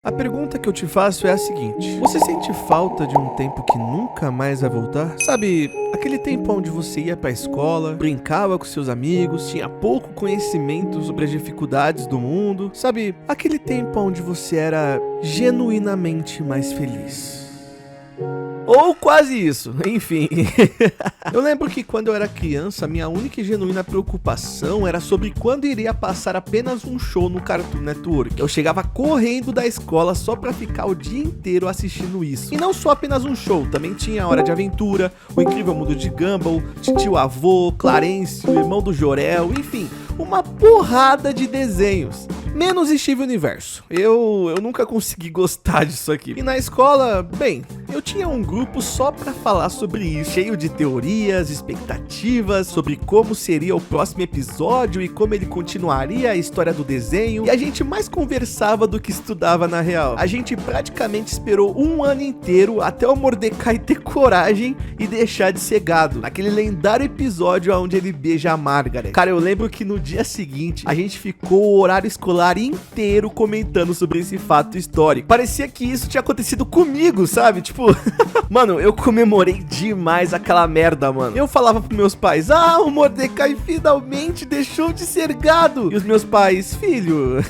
A pergunta que eu te faço é a seguinte: você sente falta de um tempo que nunca mais vai voltar? Sabe, aquele tempo onde você ia pra escola, brincava com seus amigos, tinha pouco conhecimento sobre as dificuldades do mundo? Sabe, aquele tempo onde você era genuinamente mais feliz? Ou quase isso, enfim. Eu lembro que quando eu era criança, minha única e genuína preocupação era sobre quando iria passar apenas um show no Cartoon Network. Eu chegava correndo da escola só pra ficar o dia inteiro assistindo isso. E não só apenas um show, também tinha Hora de Aventura, O Incrível Mundo de Gumball, Titio Avô, Clarence, o Irmão do Jor-El, enfim, uma porrada de desenhos. Menos Steve Universo. Eu nunca consegui gostar disso aqui. E na escola, bem, eu tinha um grupo só pra falar sobre isso, cheio de teorias, expectativas sobre como seria o próximo episódio e como ele continuaria a história do desenho. E a gente mais conversava do que estudava na real. A gente praticamente esperou um ano inteiro até o Mordecai ter coragem e deixar de ser gado, naquele lendário episódio onde ele beija a Margaret. Cara, eu lembro que no dia seguinte a gente ficou o horário escolar inteiro comentando sobre esse fato histórico. Parecia que isso tinha acontecido comigo, sabe? Tipo, mano, eu comemorei demais aquela merda, mano. Eu falava pros meus pais: o Mordecai finalmente deixou de ser gado. E os meus pais: filho,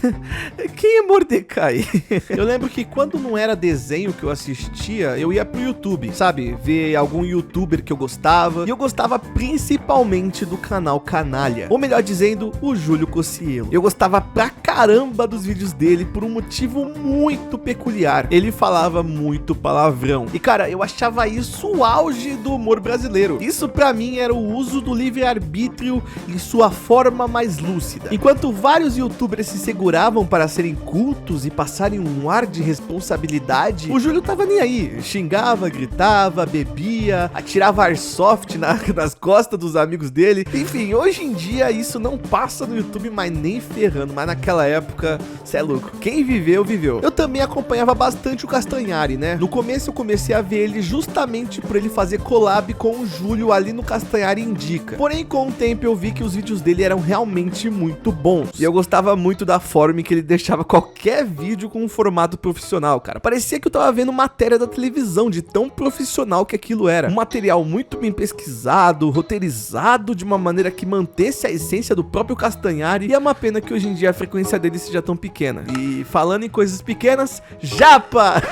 quem é Mordecai? Eu lembro que quando não era desenho que eu assistia, eu ia pro YouTube, sabe? Ver algum youtuber que eu gostava. E eu gostava principalmente do canal Canalha, ou melhor dizendo, o Júlio Cocielo. Eu gostava pra caramba dos vídeos dele por um motivo muito peculiar: ele falava muito palavrão. E cara, eu achava isso o auge do humor brasileiro. Isso pra mim era o uso do livre-arbítrio em sua forma mais lúcida. Enquanto vários youtubers se seguravam para serem cultos e passarem um ar de responsabilidade, o Júlio tava nem aí. Xingava, gritava, bebia, atirava airsoft nas costas dos amigos dele. Enfim, hoje em dia isso não passa no YouTube mais nem ferrando, mas naquela época, cê é louco. Quem viveu, viveu. Eu também acompanhava bastante o Castanhari, né? No começo eu comecei a ver ele justamente por ele fazer collab com o Júlio ali no Castanhari Indica. Porém, com o tempo eu vi que os vídeos dele eram realmente muito bons. E eu gostava muito da forma em que ele deixava qualquer vídeo com um formato profissional, cara. Parecia que eu tava vendo matéria da televisão, de tão profissional que aquilo era. Um material muito bem pesquisado, roteirizado de uma maneira que mantesse a essência do próprio Castanhari. E é uma pena que hoje em dia a frequência dele seja tão pequena. E falando em coisas pequenas, Japa!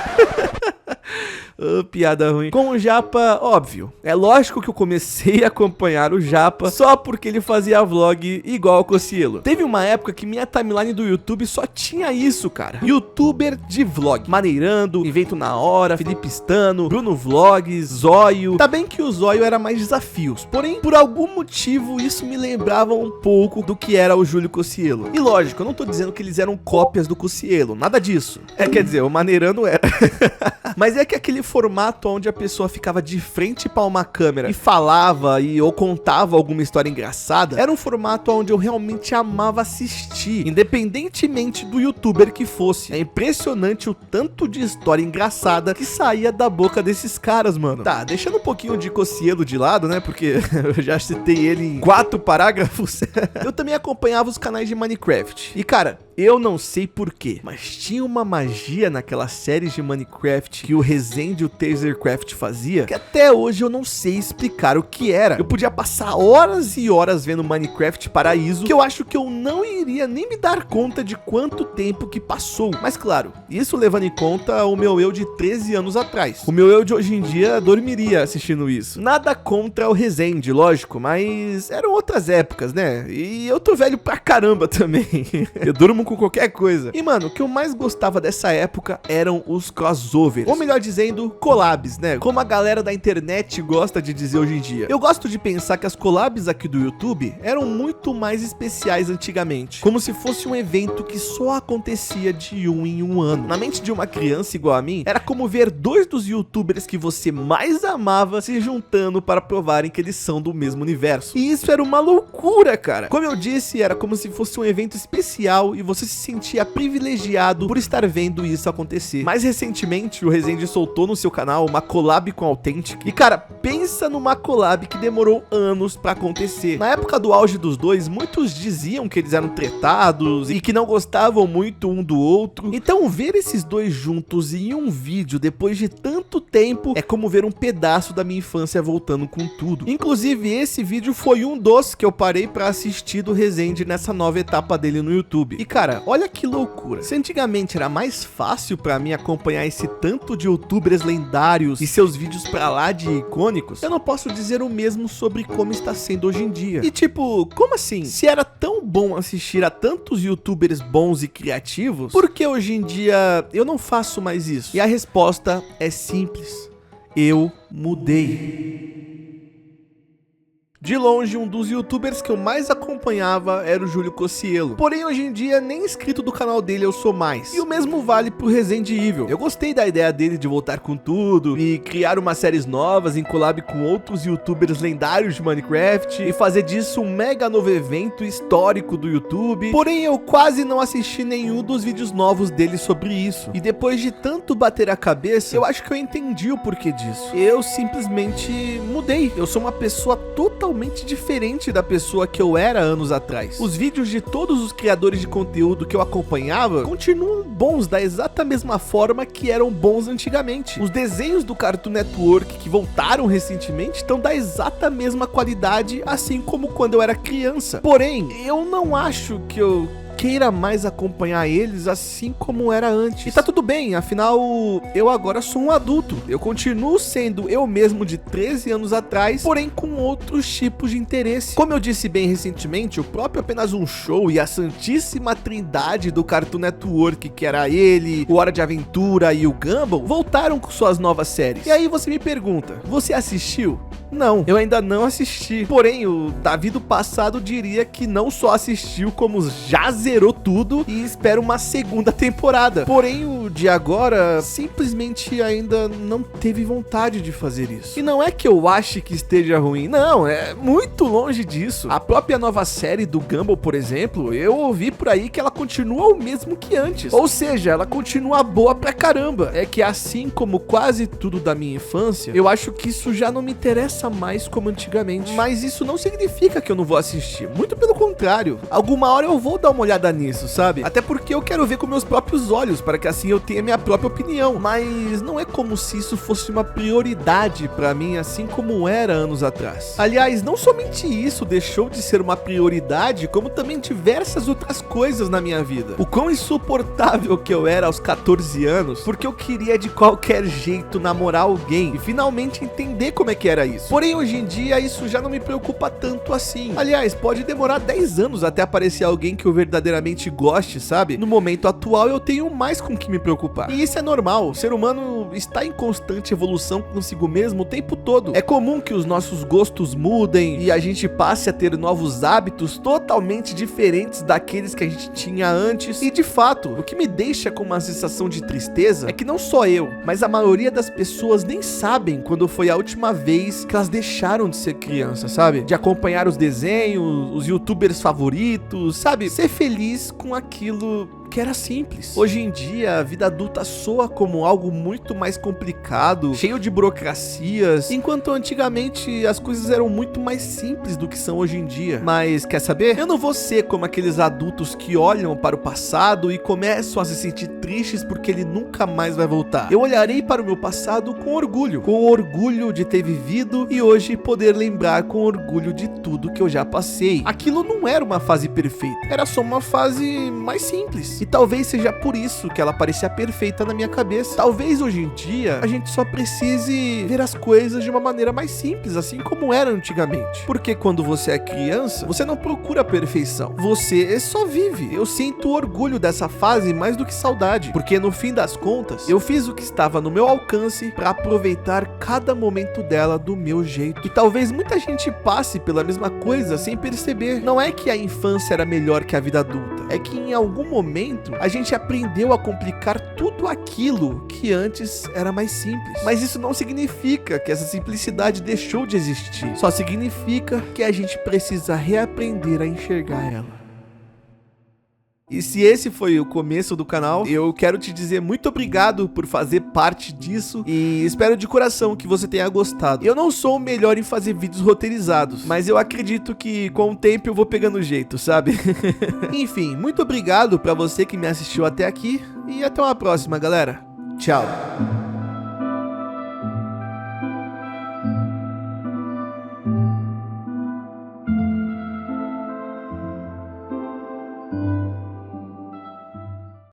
Piada ruim. Com o Japa, óbvio. É lógico que eu comecei a acompanhar o Japa só porque ele fazia vlog igual ao Cocielo. Teve uma época que minha timeline do YouTube só tinha isso, cara. Youtuber de vlog. Maneirando, Invento na Hora, Felipe Stano, Bruno Vlogs, Zóio. Tá bem que o Zóio era mais desafios, porém, por algum motivo, isso me lembrava um pouco do que era o Júlio Cocielo. E lógico, eu não tô dizendo que eles eram cópias do Cocielo, nada disso. Quer dizer, o Maneirando era. Mas é que aquele formato onde a pessoa ficava de frente para uma câmera e falava ou contava alguma história engraçada, era um formato onde eu realmente amava assistir, independentemente do youtuber que fosse. É impressionante o tanto de história engraçada que saía da boca desses caras, mano. Tá, deixando um pouquinho de Cocielo de lado, né, porque eu já citei ele em 4 parágrafos. Eu também acompanhava os canais de Minecraft. E cara, eu não sei porquê, mas tinha uma magia naquelas séries de Minecraft que o Resende e o Tasercraft fazia, que até hoje eu não sei explicar o que era. Eu podia passar horas e horas vendo Minecraft Paraíso, que eu acho que eu não iria nem me dar conta de quanto tempo que passou. Mas claro, isso levando em conta o meu eu de 13 anos atrás. O meu eu de hoje em dia dormiria assistindo isso. Nada contra o Resende, lógico, mas eram outras épocas, né? E eu tô velho pra caramba também. Eu durmo com qualquer coisa. E mano, o que eu mais gostava dessa época eram os crossovers, ou melhor dizendo, collabs, né? Como a galera da internet gosta de dizer hoje em dia. Eu gosto de pensar que as collabs aqui do YouTube eram muito mais especiais antigamente, como se fosse um evento que só acontecia de um em um ano. Na mente de uma criança igual a mim, era como ver dois dos youtubers que você mais amava se juntando para provarem que eles são do mesmo universo. E isso era uma loucura, cara. Como eu disse, era como se fosse um evento especial e você você se sentia privilegiado por estar vendo isso acontecer. Mais recentemente, o Resende soltou no seu canal uma collab com Authentic. E cara, pensa numa collab que demorou anos pra acontecer. Na época do auge dos dois, muitos diziam que eles eram tretados e que não gostavam muito um do outro. Então ver esses dois juntos em um vídeo depois de tanto tempo é como ver um pedaço da minha infância voltando com tudo. Inclusive esse vídeo foi um dos que eu parei pra assistir do Resende nessa nova etapa dele no YouTube. E cara, olha que loucura. Se antigamente era mais fácil pra mim acompanhar esse tanto de youtubers lendários e seus vídeos pra lá de icônicos, eu não posso dizer o mesmo sobre como está sendo hoje em dia. E tipo, como assim? Se era tão bom assistir a tantos youtubers bons e criativos, por que hoje em dia eu não faço mais isso? E a resposta é simples. Eu mudei. De longe, um dos youtubers que eu mais acompanhava era o Júlio Cocielo. Porém, hoje em dia, nem inscrito do canal dele eu sou mais. E o mesmo vale pro Resende Evil. Eu gostei da ideia dele de voltar com tudo e criar umas séries novas em collab com outros youtubers lendários de Minecraft e fazer disso um mega novo evento histórico do YouTube. Porém, eu quase não assisti nenhum dos vídeos novos dele sobre isso. E depois de tanto bater a cabeça, eu acho que eu entendi o porquê disso. Eu simplesmente mudei. Eu sou uma pessoa totalmente diferente da pessoa que eu era anos atrás. Os vídeos de todos os criadores de conteúdo que eu acompanhava continuam bons da exata mesma forma que eram bons antigamente. Os desenhos do Cartoon Network que voltaram recentemente estão da exata mesma qualidade, assim como quando eu era criança. Porém, eu não acho que eu queira mais acompanhar eles assim como era antes. E tá tudo bem, afinal, eu agora sou um adulto. Eu continuo sendo eu mesmo de 13 anos atrás, porém com outros tipos de interesse. Como eu disse bem recentemente, o próprio Apenas um Show e a santíssima trindade do Cartoon Network, que era ele, o Hora de Aventura e o Gumball, voltaram com suas novas séries. E aí você me pergunta, você assistiu? Não, eu ainda não assisti. Porém, o Davi do passado diria que não só assistiu, como já zerou tudo e espera uma segunda temporada. Porém, o de agora simplesmente ainda não teve vontade de fazer isso. E não é que eu ache que esteja ruim, não, é muito longe disso. A própria nova série do Gumball, por exemplo, eu ouvi por aí que ela continua o mesmo que antes. Ou seja, ela continua boa pra caramba. É que assim como quase tudo da minha infância, eu acho que isso já não me interessa mais como antigamente. Mas isso não significa que eu não vou assistir, muito pelo contrário. Alguma hora eu vou dar uma olhada nisso, sabe? Até porque eu quero ver com meus próprios olhos, para que assim eu tenha minha própria opinião. Mas não é como se isso fosse uma prioridade pra mim, assim como era anos atrás. Aliás, não somente isso deixou de ser uma prioridade, como também diversas outras coisas na minha vida. O quão insuportável que eu era aos 14 anos, porque eu queria de qualquer jeito namorar alguém e finalmente entender como é que era isso. Porém, hoje em dia, isso já não me preocupa tanto assim. Aliás, pode demorar 10 anos até aparecer alguém que eu verdadeiramente goste, sabe? No momento atual, eu tenho mais com que me preocupar. E isso é normal. O ser humano está em constante evolução consigo mesmo o tempo todo. É comum que os nossos gostos mudem e a gente passe a ter novos hábitos totalmente diferentes daqueles que a gente tinha antes. E de fato, o que me deixa com uma sensação de tristeza é que não só eu, mas a maioria das pessoas nem sabem quando foi a última vez que elas deixaram de ser criança, sabe? De acompanhar os desenhos, os youtubers favoritos, sabe? Ser feliz com aquilo que era simples. Hoje em dia, a vida adulta soa como algo muito mais complicado, cheio de burocracias, enquanto antigamente as coisas eram muito mais simples do que são hoje em dia. Mas quer saber? Eu não vou ser como aqueles adultos que olham para o passado e começam a se sentir tristes porque ele nunca mais vai voltar. Eu olharei para o meu passado com orgulho de ter vivido e hoje poder lembrar com orgulho de tudo que eu já passei. Aquilo não era uma fase perfeita, era só uma fase mais simples. E talvez seja por isso que ela parecia perfeita na minha cabeça. Talvez hoje em dia a gente só precise ver as coisas de uma maneira mais simples, assim como era antigamente. Porque quando você é criança, você não procura a perfeição, você só vive. Eu sinto orgulho dessa fase mais do que saudade, porque no fim das contas, eu fiz o que estava no meu alcance para aproveitar cada momento dela do meu jeito. E talvez muita gente passe pela mesma coisa sem perceber. Não é que a infância era melhor que a vida adulta, é que em algum momento a gente aprendeu a complicar tudo aquilo que antes era mais simples. Mas isso não significa que essa simplicidade deixou de existir. Só significa que a gente precisa reaprender a enxergar ela. E se esse foi o começo do canal, eu quero te dizer muito obrigado por fazer parte disso e espero de coração que você tenha gostado. Eu não sou o melhor em fazer vídeos roteirizados, mas eu acredito que com o tempo eu vou pegando o jeito, sabe? Enfim, muito obrigado pra você que me assistiu até aqui e até uma próxima, galera. Tchau.